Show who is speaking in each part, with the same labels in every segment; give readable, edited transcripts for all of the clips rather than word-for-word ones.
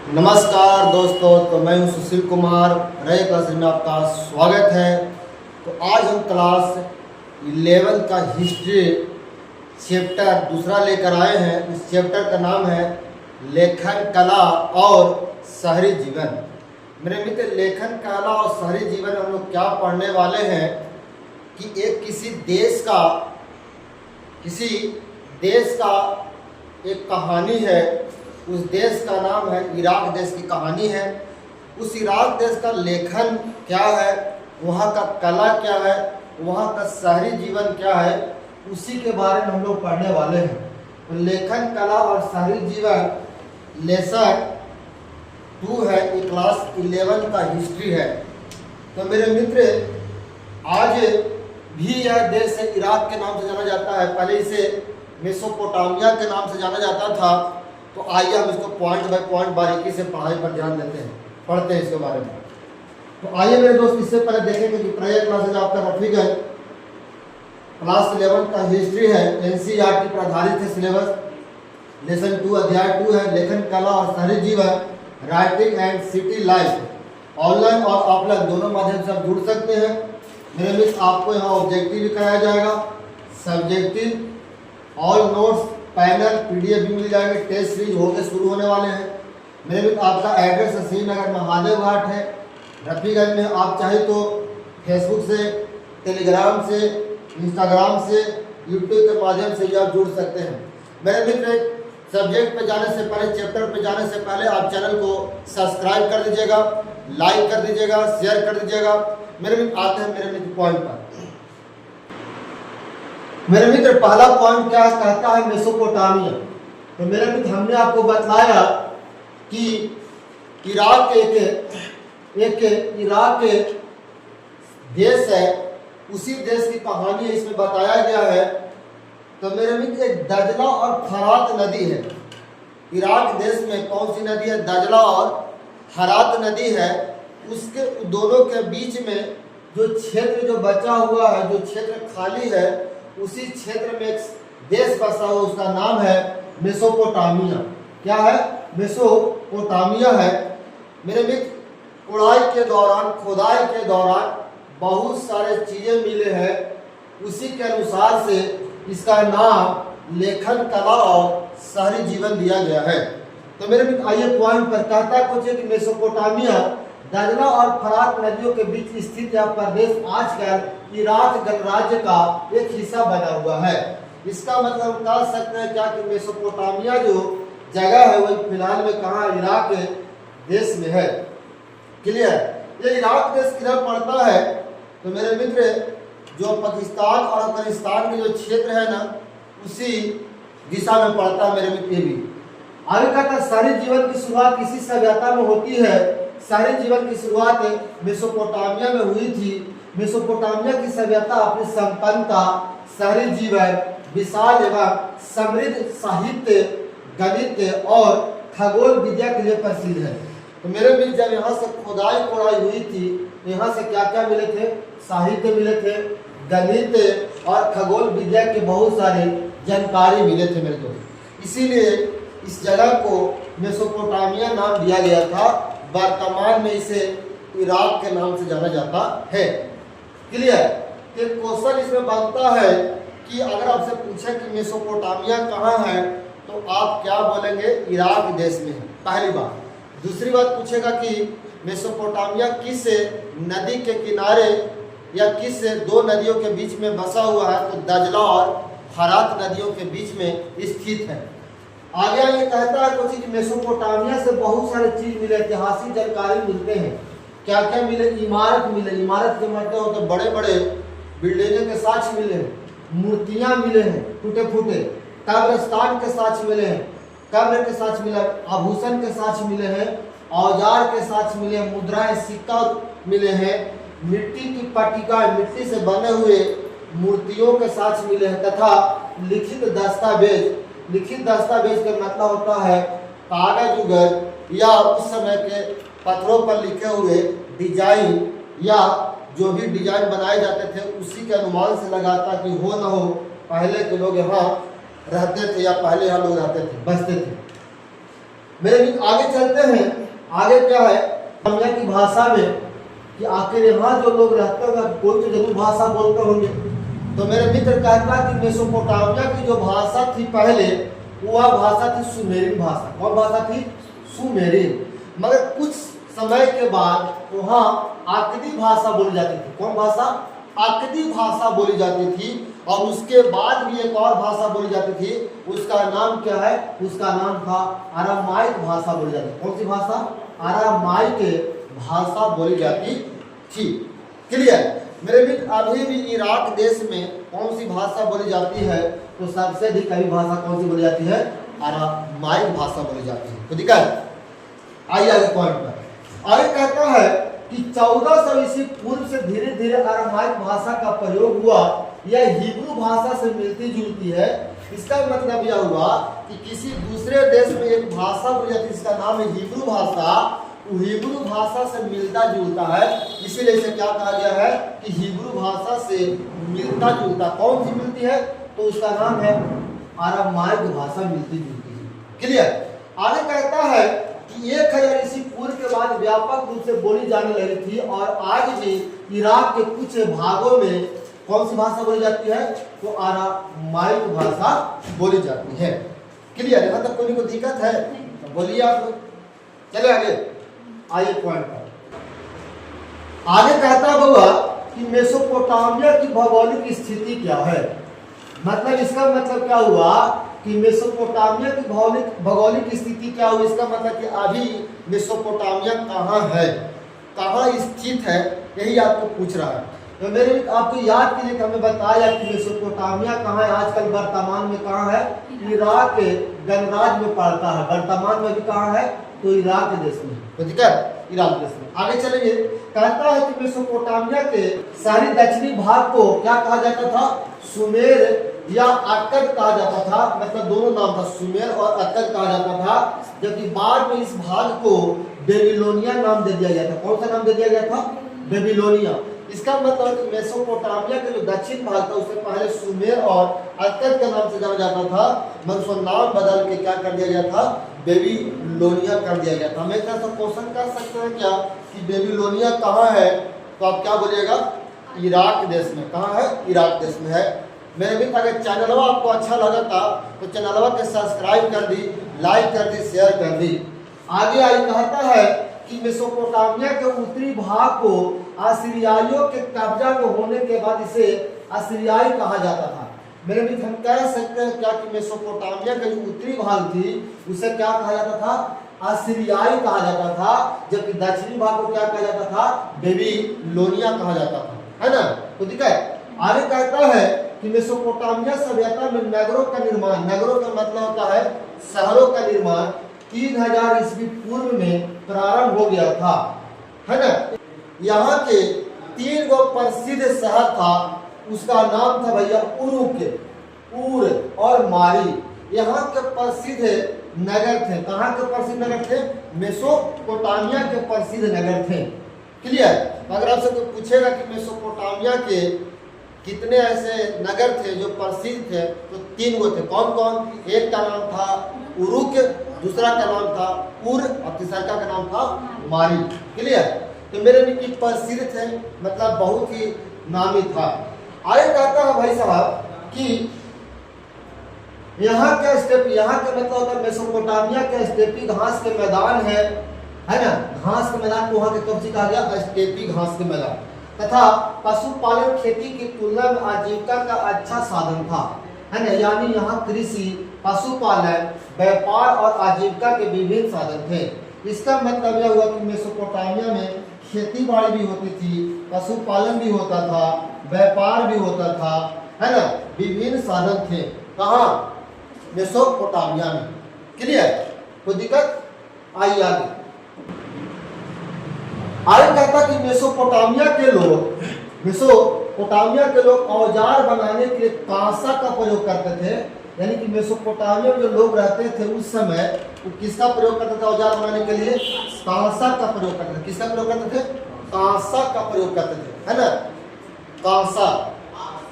Speaker 1: नमस्कार दोस्तों, तो मैं हूं सुशील कुमार। नए क्लास में आपका स्वागत है। तो आज हम क्लास 11 का हिस्ट्री चैप्टर दूसरा लेकर आए हैं। इस चैप्टर का नाम है लेखन कला और शहरी जीवन। मेरे मित्र, लेखन कला और शहरी जीवन में हम लोग क्या पढ़ने वाले हैं कि किसी देश का एक कहानी है। उस देश का नाम है इराक देश की कहानी है। उस इराक देश का लेखन क्या है, वहाँ का कला क्या है, वहाँ का शहरी जीवन क्या है, उसी के बारे में हम लोग पढ़ने वाले हैं। तो लेखन कला और शहरी जीवन लेसन 2 है, ये क्लास 11 का हिस्ट्री है। तो मेरे मित्र, आज भी यह देश इराक के नाम से जाना जाता है। पहले इसे मेसोपोटामिया के नाम से जाना जाता था। तो आइए हम इसको पॉइंट बाय पॉइंट बारीकी से पढ़ाई पर ध्यान देते हैं, पढ़ते हैं इसके बारे में। तो आइए मेरे दोस्त, इससे पहले देखेंगे कि प्रायर क्लासेज आपका रफी गए। क्लास 11 का हिस्ट्री है, एनसीईआरटी पर आधारित है सिलेबस। लेसन 2 अध्याय 2 है लेखन कला और शहरी जीवन, writing and city life. Online और ऑफलाइन दोनों माध्यम से आप जुड़ सकते हैं। मेरे मित्र, आपको यहाँ ऑब्जेक्टिव भी कराया जाएगा, subjective, all notes, panel, PDF भी मिल जाएंगे। टेस्ट सीरीज होके शुरू होने वाले हैं। मेरे मित्र, आपका एड्रेस श्रीनगर महादेव घाट है, रफीगंज में। आप चाहे तो फेसबुक से, टेलीग्राम से, इंस्टाग्राम से, यूट्यूब के माध्यम से भी आप जुड़ सकते हैं। मेरे मित्र, सब्जेक्ट पे जाने से पहले, चैप्टर पे जाने से पहले आप चैनल को सब्सक्राइब कर दीजिएगा, लाइक कर दीजिएगा, शेयर कर दीजिएगा। मेरे मित्र, आते हैं मेरे मित्र पॉइंट पर। मेरे मित्र, पहला पॉइंट क्या कहता है, मेसोपोटामिया। तो मेरे मित्र, हमने आपको बताया कि इराक के देश है, उसी देश की कहानी इसमें बताया गया है। तो मेरे मित्र, एक दजला और फरात नदी है। इराक देश में कौन सी नदी है? दजला और फरात नदी है। उसके दोनों के बीच में जो क्षेत्र जो बचा हुआ है, जो क्षेत्र खाली है, उसी क्षेत्र में एक देश बसा हुआ, उसका नाम है मेसोपोटामिया। क्या है? मेसोपोटामिया है। मेरे मित्र, खुदाई के दौरान बहुत सारे चीजें मिले हैं। उसी के अनुसार से इसका नाम लेखन कला और शहरी जीवन दिया गया है। तो मेरे मित्र, आइए पॉइंट पर। कहता कुछ है कि मेसोपोटामिया दजला और फरात नदियों के बीच स्थित यह प्रदेश आजकल इराक गणराज्य का एक हिस्सा बना हुआ है। इसका मतलब हम कह सकते हैं क्या कि मेसोपोटामिया जो जगह है वो फिलहाल में कहाँ? इराक देश में है। क्लियर? ये इराक देश किधर पड़ता है? तो मेरे मित्र, जो पाकिस्तान और अफगानिस्तान के जो क्षेत्र है ना, उसी दिशा में पड़ता है मेरे मित्र। भी आगे कहता, शहरी जीवन की शुरुआत किसी सभ्यता में होती है। शहरी जीवन की शुरुआत मेसोपोटामिया में हुई थी। मेसोपोटामिया की सभ्यता अपनी संपन्नता, शहरी जीवन, विशाल एवं समृद्ध साहित्य, गणित और खगोल विद्या के लिए प्रसिद्ध है। तो मेरे मित्र, जब यहाँ से खुदाई हुई थी, यहाँ से क्या क्या मिले थे? साहित्य मिले थे, गणित और खगोल विद्या के बहुत सारे जानकारी मिले थे मेरे दोस्त। इसीलिए इस जगह को मेसोपोटामिया नाम दिया गया था। वर्तमान में इसे इराक के नाम से जाना जाता है। क्लियर? एक क्वेश्चन इसमें बनता है कि अगर आपसे पूछे कि मेसोपोटामिया कहाँ है, तो आप क्या बोलेंगे? इराक देश में है, पहली बात। दूसरी बात पूछेगा कि मेसोपोटामिया किस नदी के किनारे या किस 2 नदियों के बीच में बसा हुआ है, तो दजला और फरात नदियों के बीच में स्थित है। आगे ये कहता है कुछ कि मेसोपोटामिया से बहुत सारे चीज मिले, ऐतिहासिक जानकारी मिलते हैं। क्या क्या मिले? इमारत मिले। इमारत के मतलब होते बड़े बड़े बिल्डिंगों के साक्ष्य मिले हैं, मूर्तियां मिले हैं टूटे फूटे, कब्रिस्तान के साक्ष्य मिले हैं, कब्र के साक्ष्य मिले, आभूषण के साक्ष्य मिले हैं, औजार के साक्ष्य मिले हैं, मुद्राएं, सिक्का मिले हैं, मिट्टी की पट्टिका, मिट्टी से बने हुए मूर्तियों के साक्ष्य मिले हैं, तथा लिखित दस्तावेज। लिखित दस्तावेज का मतलब होता है कागज उगज या उस समय के पत्थरों पर लिखे हुए डिजाइन, या जो भी डिजाइन बनाए जाते थे उसी के अनुमान से लगाता कि हो न हो पहले के लोग यहाँ रहते थे या पहले यहाँ लोग रहते थे, बसते थे। मेरे मित्र आगे चलते हैं। आगे क्या है मेसोपोटामिया की भाषा में कि आखिर यहाँ जो लोग रहते होंगे कोई तो जरूर भाषा बोलते होंगे। तो मेरे मित्र कहता है कि मेसोपोटामिया की जो भाषा थी पहले वह भाषा थी सुमेरियन भाषा। कौन भाषा थी? सुमेरियन। मगर कुछ समय के बाद वहाँ आकदी भाषा बोली जाती थी। कौन भाषा? आकदी भाषा बोली जाती थी। और उसके बाद भी एक और भाषा बोली जाती थी, उसका नाम क्या है? उसका नाम था अरामाइक भाषा बोली जाती थी। कौन सी भाषा? अरामाइक भाषा बोली जाती थी। क्लियर? मेरे मित्र अभी भी इराक देश में कौन सी भाषा बोली जाती है? तो सबसे अधिक कई भाषा कौन सी बोली जाती है? अरामाइक भाषा बोली जाती है। तो दिक्कत आइए आगे पॉइंट पर। आगे कहता है कि 1400 ईस्वी पूर्व से धीरे धीरे अरामाइक भाषा का प्रयोग हुआ। यह हिब्रू भाषा से मिलती जुलती है। इसका मतलब यह हुआ कि किसी दूसरे देश में एक भाषा बोली जाती है, इसका नाम है हिब्रू भाषा। हिब्रू भाषा से मिलता जुलता है, इसीलिए इसे क्या कहा गया है कि हिब्रू भाषा से मिलता जुलता। कौन सी मिलती है? तो उसका नाम है अरामाइक भाषा मिलती जुलती है। क्लियर? आगे कहता है कि 1000 ईस्वी पूर्व के बाद व्यापक रूप से बोली जाने लगी थी और आज भी इराक के कुछ भागों में कौन सी भाषा बोली जाती है? तो अरामाइक भाषा बोली जाती है। क्लियर? यहाँ तक कोई को दिक्कत है? तो बोलिए आप लोग। चले आगे, आइए पॉइंट पर। आगे कहता है बउआ कि मेसोपोटामिया की भौगोलिक स्थिति क्या है। मतलब इसका मतलब क्या हुआ कि मेसोपोटामिया की भौगोलिक स्थिति क्या हुई? इसका मतलब कि अभी मेसोपोटामिया कहाँ है, कहाँ स्थित है, यही आपको पूछ रहा है। तो मेरे आपको याद के लिए हमें बताया कि मेसोपोटामिया कहाँ है, आजकल वर्तमान में कहाँ है? इराक के गणराज्य में पड़ता है। वर्तमान में भी कहाँ है? तो इराक देश में। तो ठीक है, इराक देश में। आगे चलेंगे। कहता है कि मेसोपोटामिया के शहरी दक्षिणी भाग को क्या कहा जाता था? सुमेर या अक्कद कहा जाता था। मतलब दोनों नाम था, सुमेर और अक्कद कहा जाता था। जबकि बाद में इस भाग को बेबीलोनिया नाम दे दिया गया था। कौन सा नाम दे दिया गया था? बेबीलोनिया। इसका मतलब कि मेसोपोटामिया के जो दक्षिण भाग था उसे पहले सुमेर और अक्कद के नाम से जाना जाता था, मगर उसका नाम बदल के क्या कर दिया गया था? बेबीलोनिया कर दिया गया था। हमें क्या क्वेश्चन कर सकते हैं क्या कि बेबीलोनिया कहाँ है? तो आप क्या बोलिएगा? इराक देश में। कहाँ है? इराक देश में है। मेरे भी अगर चैनलवा आपको अच्छा लगा था तो चैनलवा के सब्सक्राइब कर दी, लाइक कर दी, शेयर कर दी। आगे आई कहता है कि मेसोपोटामिया के उत्तरी भाग को असीरियाइयों के कब्जा में होने के बाद इसे असीरियाई कहा जाता था। मेरे मित्र हम कह सकते हैं क्या कि मेसोपोटामिया का जो उत्तरी भाग थी उसे क्या कहा जाता था? असीरियाई कहा जाता था। जबकि दक्षिणी भाग को क्या कहा जाता था? बेबीलोनिया कहा जाता था, है ना? तो ठीक है। आगे कहता है कि मेसोपोटामिया सभ्यता में नगरों का निर्माण, नगरों का मतलब होता है शहरों का निर्माण 3000 ईस्वी पूर्व में प्रारंभ हो गया था, है ना? यहाँ के 3 गो प्रसिद्ध शहर था, उसका नाम था भैया उरुक, उर और मारी। यहाँ के प्रसिद्ध नगर थे। कहाँ के प्रसिद्ध नगर थे? मेसोपोटामिया के प्रसिद्ध नगर थे। क्लियर? अगर आपसे कोई पूछेगा कि मेसोपोटामिया के कितने ऐसे नगर थे जो प्रसिद्ध थे, तो 3 गो थे। कौन कौन? एक का नाम था उरुक, दूसरा का नाम था उर और तीसरा का नाम था मारी। क्लियर? तो मेरे भी प्रसिद्ध थे, मतलब बहुत ही नामी था। आगे कहता है भाई साहब कि यहाँ का स्टेप, यहाँ का मतलब होता है मेसोपोटामिया का स्टेपी घास के मैदान है ना? घास के मैदान को वहाँ के कब से कहा गया? स्टेपी घास के मैदान। तथा पशुपालन खेती की तुलना में आजीविका का अच्छा साधन था, है ना? यानी यहाँ कृषि, पशुपालन, व्यापार और आजीविका के विभिन्न साधन थे। इसका मतलब यह हुआ कि मेसोपोटामिया में खेती बाड़ी भी होती थी, पशुपालन भी होता था, व्यापार भी होता था, है ना? विभिन्न साधन थे। कहाँ? मेसोपोटामिया में। क्लियर? कोई दिक्कत? आइए आगे। आगे कहता कि मेसोपोटामिया के लोग औजार बनाने के लिए कांसा का प्रयोग करते थे। यानी कि मेसोपोटामिया में जो लोग रहते थे उस समय वो किसका प्रयोग करते थे? औजार बनाने के लिए कांसा का प्रयोग करते थे। किसका प्रयोग करते थे? कांसा का प्रयोग करते थे, है ना? कांसा,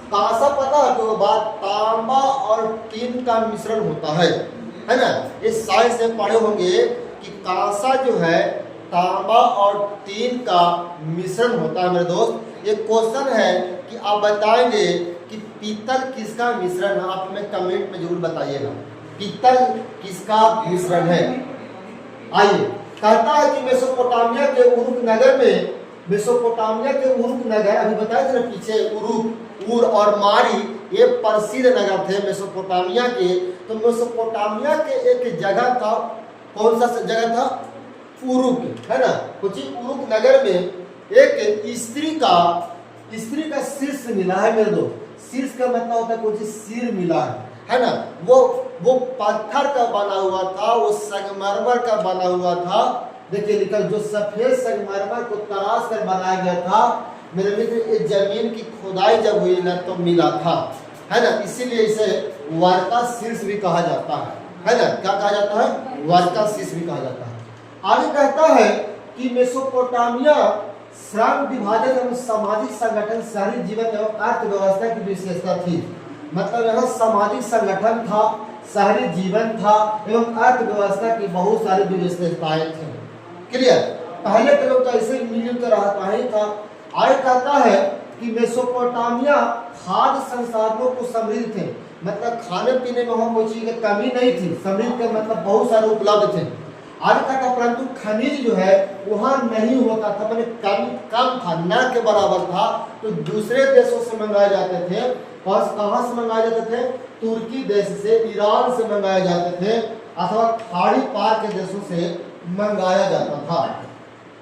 Speaker 1: कांसा पता है तो बात तांबा और टीन का मिश्रण होता है। है ना। इस साइंस में पढ़े होंगे कि कांसा जो है तांबा और टीन का मिश्रण होता है मेरे दोस्त। एक क्वेश्चन है कि आप बताएंगे कि पीतल किसका मिश्रण है, आप हमें कमेंट में जरूर बताइएगा पीतल किसका मिश्रण है। आइए, कहता है कि मेसोपोटामिया के उरुक नगर में, मेसोपोटामिया के उरुक नगर अभी बताया था ना पीछे, उरुक, उर और मारी ये प्रसिद्ध नगर थे मेसोपोटामिया के। तो मेसोपोटामिया के एक जगह था, कौन सा जगह था, उरुक, है ना। कुछ उरुक नगर में एक स्त्री का शीर्ष मिला है मेरे दोस्त। शीर्ष का मतलब होता है कुछ सिर मिला है ना। वो पत्थर का बना हुआ था, वो संगमरमर का बना हुआ था। देखिए लिखा, जो सफेद संगमरमर को तराश कर बनाया गया था मेरे मित्र, जमीन की खुदाई जब हुई ना तो मिला था, है ना। इसीलिए इसे वर्का शीर्ष भी कहा जाता है ना। क्या कहा जाता है, वर्का शीर्ष भी कहा जाता है। आगे कहता है कि मेसोपोटामिया श्रम विभाजन एवं सामाजिक संगठन, शहरी जीवन एवं अर्थव्यवस्था की विशेषता थी। मतलब यहाँ सामाजिक संगठन था, शहरी जीवन था एवं अर्थव्यवस्था की बहुत सारी विशेषताएं थी। क्लियर। पहले के लोग तो ऐसे मिलजुल कर रहता ही था। आगे कहता है कि मेसोपोटामिया खाद्य संसाधनों को समृद्ध थे, मतलब खाने पीने में वहाँ कोई चीज की कमी नहीं थी। समृद्ध का मतलब बहुत सारे उपलब्ध थे। आगे का परंतु खनिज जो है वहाँ नहीं होता था, मैंने कम था, न के बराबर था। तो दूसरे देशों से मंगाए जाते थे। कहाँ से मंगाए जाते थे, तुर्की देश से, ईरान से मंगाए जाते थे, अथवा खाड़ी पार के देशों से मंगाया जाता था,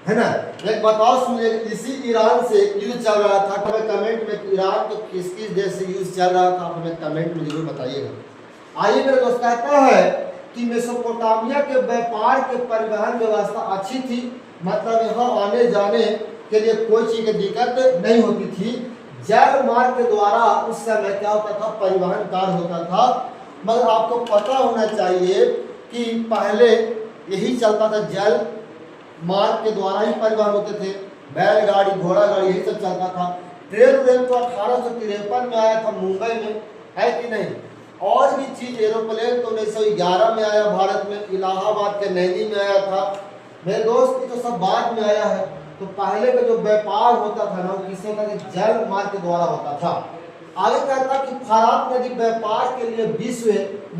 Speaker 1: है ना। एक बताओ सुनिए, इसी ईरान से युद्ध चल रहा था। हमें कमेंट में ईरान के किस किस देश से युद्ध चल रहा था हमें कमेंट में जरूर बताइएगा। आइए मेरे दोस्त, कहता है कि मेसोपोटामिया के व्यापार के परिवहन व्यवस्था अच्छी थी, मतलब यहाँ आने जाने के लिए कोई चीज की दिक्कत नहीं होती थी। जल मार्ग के द्वारा उस समय क्या होता था, परिवहन कार्य होता था। मगर आपको पता होना चाहिए कि पहले यही चलता था, जल मार्ग के द्वारा ही परिवहन होते थे। बैलगाड़ी, घोड़ा गाड़ी यही सब चलता था। ट्रेन तो 1853 में आया था मुंबई में, है कि नहीं। और भी चीज, एरोप्लेन तो 1911 में आया भारत में, इलाहाबाद के नैनी में आया था। मेरे दोस्त ये तो सब बाद में आया है। तो पहले का जो व्यापार होता था ना, वो किससे होता था, जल मार्ग के द्वारा होता था। आगे कहता कि फरात नदी व्यापार के लिए विश्व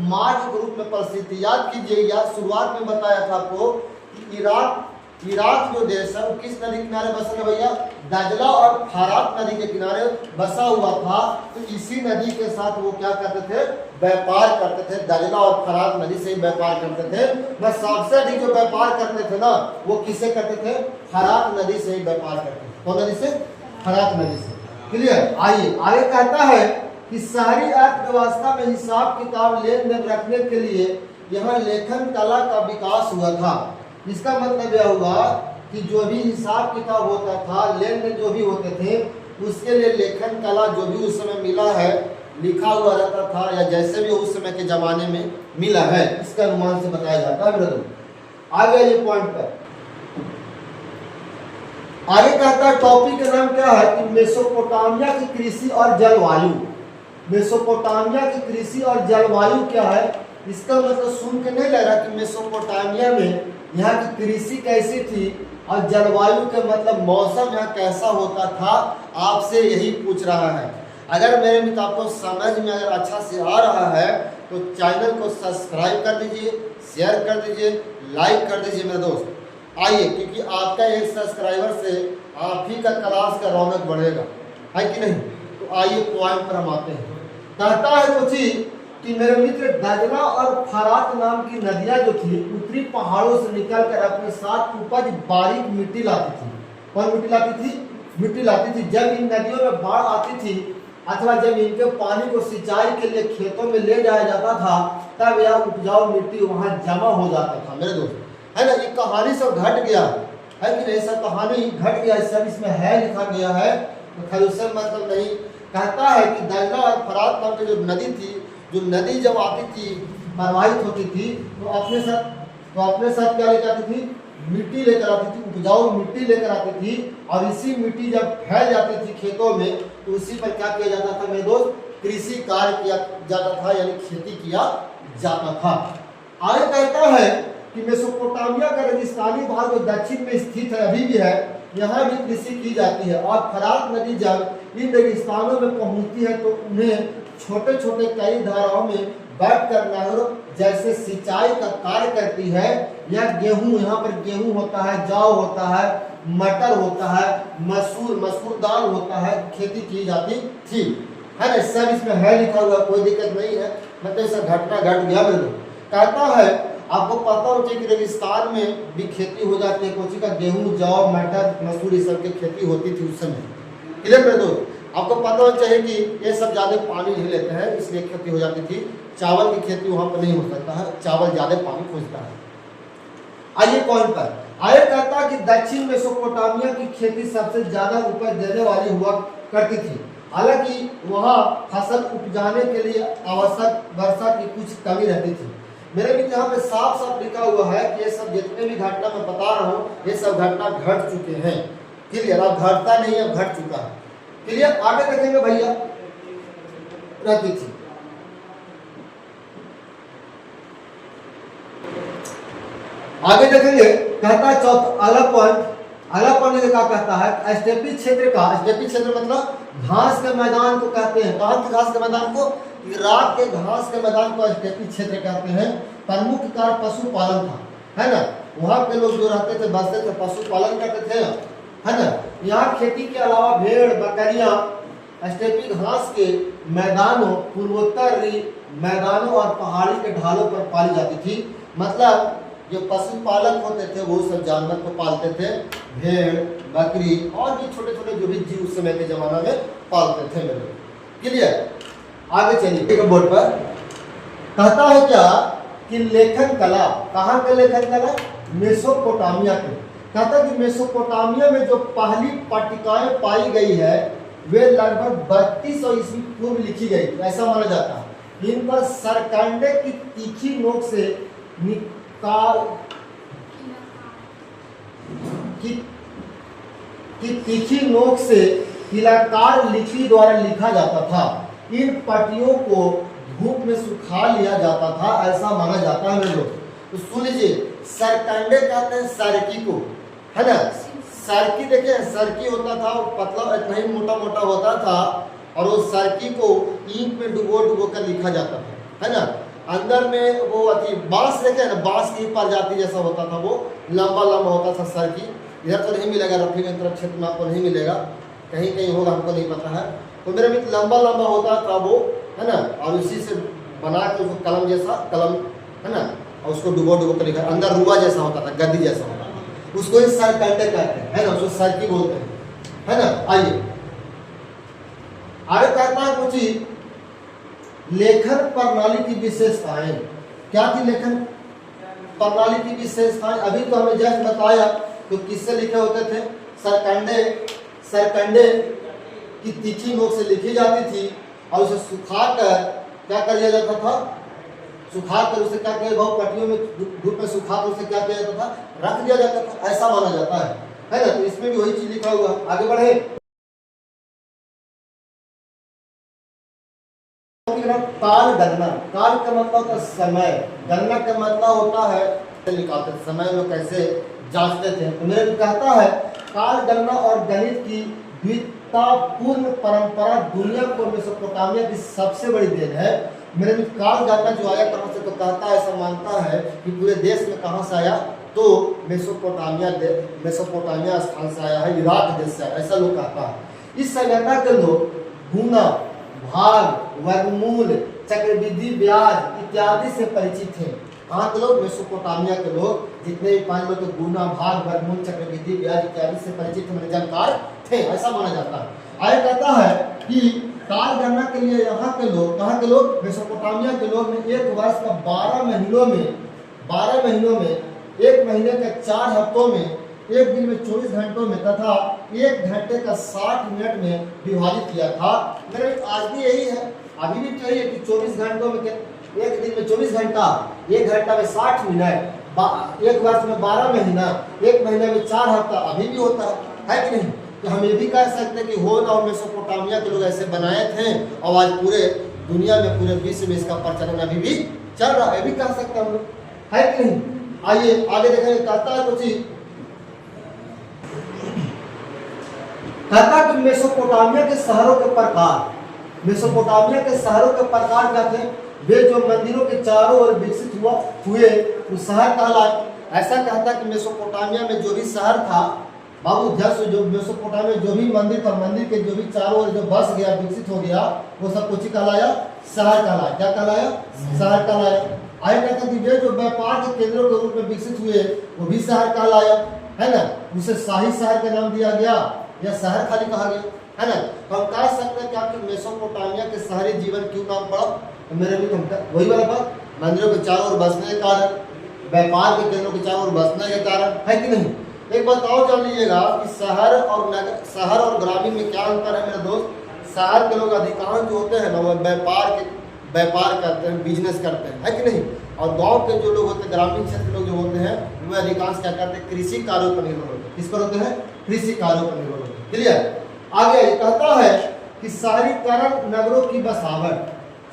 Speaker 1: मार्ग के रूप में प्रसिद्ध। याद कीजिए, याद शुरुआत में बताया था आपको कि इराक जो देश है वो किस नदी के किनारे बसा है भैया, दजला और फरात नदी के किनारे बसा हुआ था। तो इसी नदी के साथ वो क्या करते थे, व्यापार करते थे। दजला और फरात नदी से ही व्यापार करते थे। बस सबसे अधिक जो व्यापार करते थे ना, वो किससे करते थे, फरात नदी से ही व्यापार करते थे। कौन नदी से, फरात नदी से। क्लियर। आइए आगे कहता है कि शहरी अर्थव्यवस्था में हिसाब किताब लेन देन रखने के लिए यहाँ लेखन कला का विकास हुआ था। इसका मतलब यह हुआ कि जो भी हिसाब किताब होता था, लेन देन जो भी होते थे, उसके लिए लेखन कला जो भी उस समय मिला है, लिखा हुआ रहता था, या जैसे भी उस समय के जमाने में मिला है, इसका अनुमान से बताया जाता है। आगे ये पॉइंट पर आगे कहता है, टॉपिक का नाम क्या है कि मेसोपोटामिया की कृषि और जलवायु। मेसोपोटामिया की कृषि और जलवायु क्या है, इसका मतलब सुन के नहीं लग रहा कि मेसोपोटामिया में यहाँ की कृषि कैसी थी और जलवायु के मतलब मौसम यहाँ कैसा होता था, आपसे यही पूछ रहा है। अगर मेरे मित्र आपको समझ में अगर अच्छा से आ रहा है तो चैनल को सब्सक्राइब कर दीजिए, शेयर कर दीजिए, लाइक कर दीजिए मेरे दोस्त। आइए, क्योंकि आपका एक सब्सक्राइबर से आप ही का क्लास का रौनक बढ़ेगा, है कि नहीं। तो आइए पॉइंट पर हम आते हैं। कहता है कुछ ही कि मेरे मित्र, दजला और फरात नाम की नदियां जो थी उत्तरी पहाड़ों से निकलकर अपने साथ उपज बारीक मिट्टी लाती थी। कौन मिट्टी लाती थी, मिट्टी लाती थी। जब इन नदियों में बाढ़ आती थी अथवा जब इनके पानी को सिंचाई के लिए खेतों में ले जाया जाता था, तब यह उपजाऊ मिट्टी वहां जमा हो जाता था मेरे दोस्त, है ना। ये कहानी सब घट गया है कि नहीं, सब कहानी घट गया, सब इसमें है, लिखा गया है, तो खैर उससे मतलब नहीं। कहता है कि दजला और फरात नाम की जो नदी थी, जो नदी जब आती थी, प्रवाहित होती थी, तो अपने साथ क्या लेकर आती थी, मिट्टी लेकर आती थी, उपजाऊ मिट्टी लेकर आती थी। और इसी मिट्टी जब फैल जाती थी खेतों में, तो उसी पर क्या किया जाता था मेरे दोस्त, कृषि कार्य किया जाता था, यानी खेती किया जाता था। आगे कहता है कि मेसोपोटामिया का रेगिस्तानी भाग जो दक्षिण में स्थित है, अभी भी है, यहाँ भी कृषि की जाती है। और फरात नदी जब इन रेगिस्तानों में पहुंचती है तो उन्हें छोटे छोटे कई धाराओं में बैठकर नहरों जैसे सिंचाई का कार्य करती है। या गेहूं, यहाँ पर गेहूं होता है, जौ होता है, मटर होता है, मसूर दाल होता है, खेती की जाती थी, है ना। सब इसमें है लिखा हुआ, कोई दिक्कत नहीं है, मतलब ऐसा घटना घट गया। मेरे कहता है आपको पता होना चाहिए कि रेगिस्तान में भी खेती हो जाती है, कोची का गेहूं, जौ, मटर, मसूर, ये सब की खेती होती थी उस समय। क्लियर मेरे दोस्त, आपको पता होना चाहिए कि ये सब ज़्यादा पानी नहीं लेते हैं, इसलिए खेती हो जाती थी। चावल की खेती वहाँ पर नहीं हो सकता है, चावल ज़्यादा पानी खोजता है। आइए पॉइंट पर आगे कहता है कि दक्षिण मेसोपोटामिया की खेती सबसे ज़्यादा उपज देने वाली हुआ करती थी। हालांकि वहाँ फसल उपजाने के लिए आवश्यक वर्षा की कुछ कमी रहती थी। मेरे भी यहाँ पे साफ साफ लिखा हुआ है कि ये सब जितने भी घटना मैं बता रहा हूँ, ये सब घटना घट चुके हैं। क्लियर, अब घटता नहीं है, घट चुका है। क्लियर, आगे देखेंगे भैया रहती थी। आगे देखेंगे, कहता है चौथा अगला पॉइंट क्या कहता है, स्टेपी क्षेत्र का, स्टेपी क्षेत्र मतलब घास के मैदान को कहते हैं। कहाँ के घास के मैदान को? इराक के घास के मैदान को स्टेपी क्षेत्र कहते हैं। प्रमुख कार्य पशुपालन था, है ना। वहाँ के लोग जो रहते थे, बसते थे, पशुपालन करते थे, है ना। यहाँ खेती के अलावा भेड़, बकरियां स्टेपी घास के मैदानों, पूर्वोत्तरी मैदानों और पहाड़ी के ढालों पर पाली जाती थी। मतलब जो पशुपालक होते थे वो सब जानवर को पालते थे, भेड़, बकरी और भी छोटे छोटे जो भी जीव उस समय के जमाना में पालते थे मेरे। क्लियर, आगे चलिए बोर्ड पर कहता है क्या कि लेखन कला, कहाँ के लेखन कला? मेसोपोटामिया के। कहता है कि मेसोपोटामिया में जो पहली पट्टिकाएं पाई गई है वे लगभग 3200 ईस्वी पूर्व लिखी गई, ऐसा माना जाता है। इन पर सरकंडे की तीखी नोक से तीखी नोक से किलाकार लिपि द्वारा लिखा जाता था। इन पट्टियों को धूप में सुखा लिया जाता था, ऐसा माना जाता है मेरे लोग। तो सुन लीजिए, सरकंडे कहते हैं सरकी को, है ना। सरकी देखिए, सरकी होता था, पतला इतना ही मोटा मोटा होता था, और वो सरकी को ईंट में डुबो कर लिखा जाता था, है ना। अंदर में वो अति बांस देखे ना, बांस की प्रजाति जैसा होता था, वो लंबा लंबा होता था सरकी। इधर तो नहीं मिलेगा, रफीगंज तरफ क्षेत्र में आपको नहीं मिलेगा, कहीं कहीं होगा, हमको नहीं पता है। तो मेरे मित्र लंबा लंबा होता था वो, है ना, और इसी से बना के उसको कलम जैसा, कलम, है ना, और उसको डुबो कर लिखा, अंदर रुआ जैसा होता था, गद्दी जैसा होता था, उसको ही सरकंडे कहते हैं, है ना, उसको सरकी बोलते हैं, है ना। आइए आगे कहता है कुछ लेखन प्रणाली की विशेषताएं। क्या थी लेखन प्रणाली की विशेषताएं? अभी तो हमें जस्ट बताया, तो किससे लिखे होते थे? सरकंडे की तीखी नोक से लिखी जाती थी, और उसे सुखाकर क्या कर दिया जाता था? सुखाकर उसे क्या किया, बहुत पट्टियों में धूप में सुखाकर उसे क्या किया जाता था? रख दिया जाता था, ऐसा माना जाता है ना। तो इसमें भी वही चीज लिखा हुआ। आगे बढ़े, काल गणना। काल का मतलब होता है समय, गणना का मतलब होता है निकालते समय में कैसे जांचते थे। तो मेरे कहता है काल गणना और गणित की द्वितापूर्ण परंपरा दुनिया को मेसोपोटामिया की सबसे बड़ी देन है। मेरे मित्र काल गणना जो आया कहाँ से? तो कहता है, ऐसा मानता है कि पूरे देश में कहाँ से आया? तो मेसोपोटामिया स्थान से आया है, इराक देश से आया, ऐसा लोग कहता है। इस सभ्यता के लोग गुना, भाग, वर्गमूल, चक्रवृद्धि ब्याज इत्यादि से परिचित थे। कहाँ के लोग? मेसोपोटामिया के लोग, जितने भी पांच लोग, तो गुना, भाग, वर्गमूल, चक्रवृद्धि ब्याज इत्यादि से परिचित जानकार थे, ऐसा माना जाता है। आगे कहता है कि काल गणना के लिए यहाँ के लोग, कहाँ के लोग? मेसोपोटामिया के लोग ने एक वर्ष का 12 महीनों में, एक महीने के 4 हफ्तों में, एक दिन में 24 घंटों में तथा 1 घंटे का 60 मिनट में विभाजित किया था। मेरे आज भी यही है, अभी भी तो यही है कि 24 घंटों में, एक दिन में 24 घंटा, 1 घंटा में 60 मिनट, एक वर्ष में 12 महीना, एक महीने में 4 हफ्ता, अभी भी होता है कि नहीं? तो हम ये भी कह सकते हैं कि होन और मेसोपोटामिया के लोग ऐसे बनाए थे, और आज पूरे दुनिया में, पूरे विश्व में इसका प्रचलन अभी भी चल रहा है, भी कह सकते हैं हम लोग। है कि नहीं। आइए आगे देखेंगे, कहता है कुछ ही, कहता कि मेसोपोटामिया के शहरों के प्रकार, मेसोपोटामिया के शहरों के प्रकार क्या थे, वे जो मंदिरों के चारों ओर विकसित हुए वो शहर कहलाए। ऐसा कहता कि मेसोपोटामिया में जो भी शहर था बाबू ध्यान से, जो मेसोपोटामिया में जो भी मंदिर था, मंदिर के जो भी चारों ओर जो बस गया, विकसित हो गया, वो सब कुछ कहलाया, शहर कहलाया। क्या कहलाया, शहर कहलाया। आगे कहता कि वे जो व्यापार के केंद्रों के रूप में विकसित हुए वो भी शहर कहलाया, है ना। उसे शाही शहर का नाम दिया गया या शहर खाली कहा गया, है ना। तो हम कह सकते हैं कि आपके मेसोपोटामिया के शहरी जीवन क्यों नाम पड़ा, तो मेरे भी वही वाला बात, मंदिरों के चारों ओर बसने के कारण, व्यापार के केंद्रों के चारों ओर बसने के कारण, है कि नहीं। एक बात और जान लीजिएगा कि शहर और नगर, शहर और ग्रामीण में क्या अंतर है मेरे दोस्त। शहर के लोग अधिकांश जो होते हैं ना वो व्यापार करते हैं, बिजनेस करते हैं, है कि नहीं। और गांव के जो लोग होते हैं, ग्रामीण क्षेत्र के लोग जो होते हैं, वे अधिकांश क्या करते हैं, कृषि कार्यों पर निर्भर होते हैं। किस पर होते हैं, कृषि कार्यों पर निर्भर होते हैं। क्लियर। आगे कहता है कि शहरीकरण नगरों की बसावट,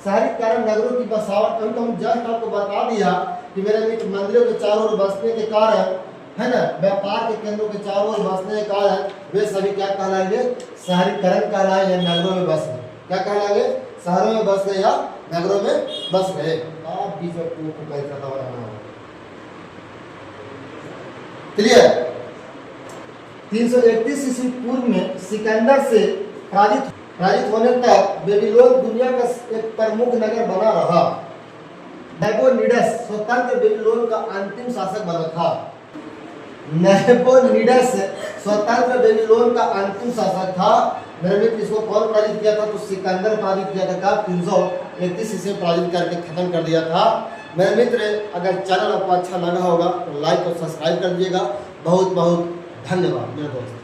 Speaker 1: शहरीकरण नगरों की बसावट, कभी तो हम जस्ट आपको बता दिया कि मेरे मित्र मंदिरों के चारों ओर बसने के कारण, है ना, व्यापार के केंद्रों के चारों ओर बसने के कारण वे सभी क्या कहलाएंगे, शहरीकरण कहलाए या नगरों में बस गए। क्या कहलाएंगे, शहरों में बस गए या नगरों में बस गए। आप बीच में क्लियर। 331 ईस्वी पूर्व में सिकंदर से पराजित होने तक बेबीलोन दुनिया का एक प्रमुख नगर बना रहा। नेबोनिडस स्वतंत्र बेबीलोन का अंतिम शासक बना था। नेबोनिडस स्वतंत्र बेबीलोन का अंतिम शासक था। मेरे मित्र, इसको कौन पराजित किया था, तो सिकंदर पराजित किया था। 331 ईस्वी पराजित करके खत्म कर दिया था। मेरे मित्र, अगर चैनल आपको अच्छा लगा होगा तो लाइक और सब्सक्राइब कर दीजिएगा। बहुत बहुत धन्यवाद मेरे दोस्त।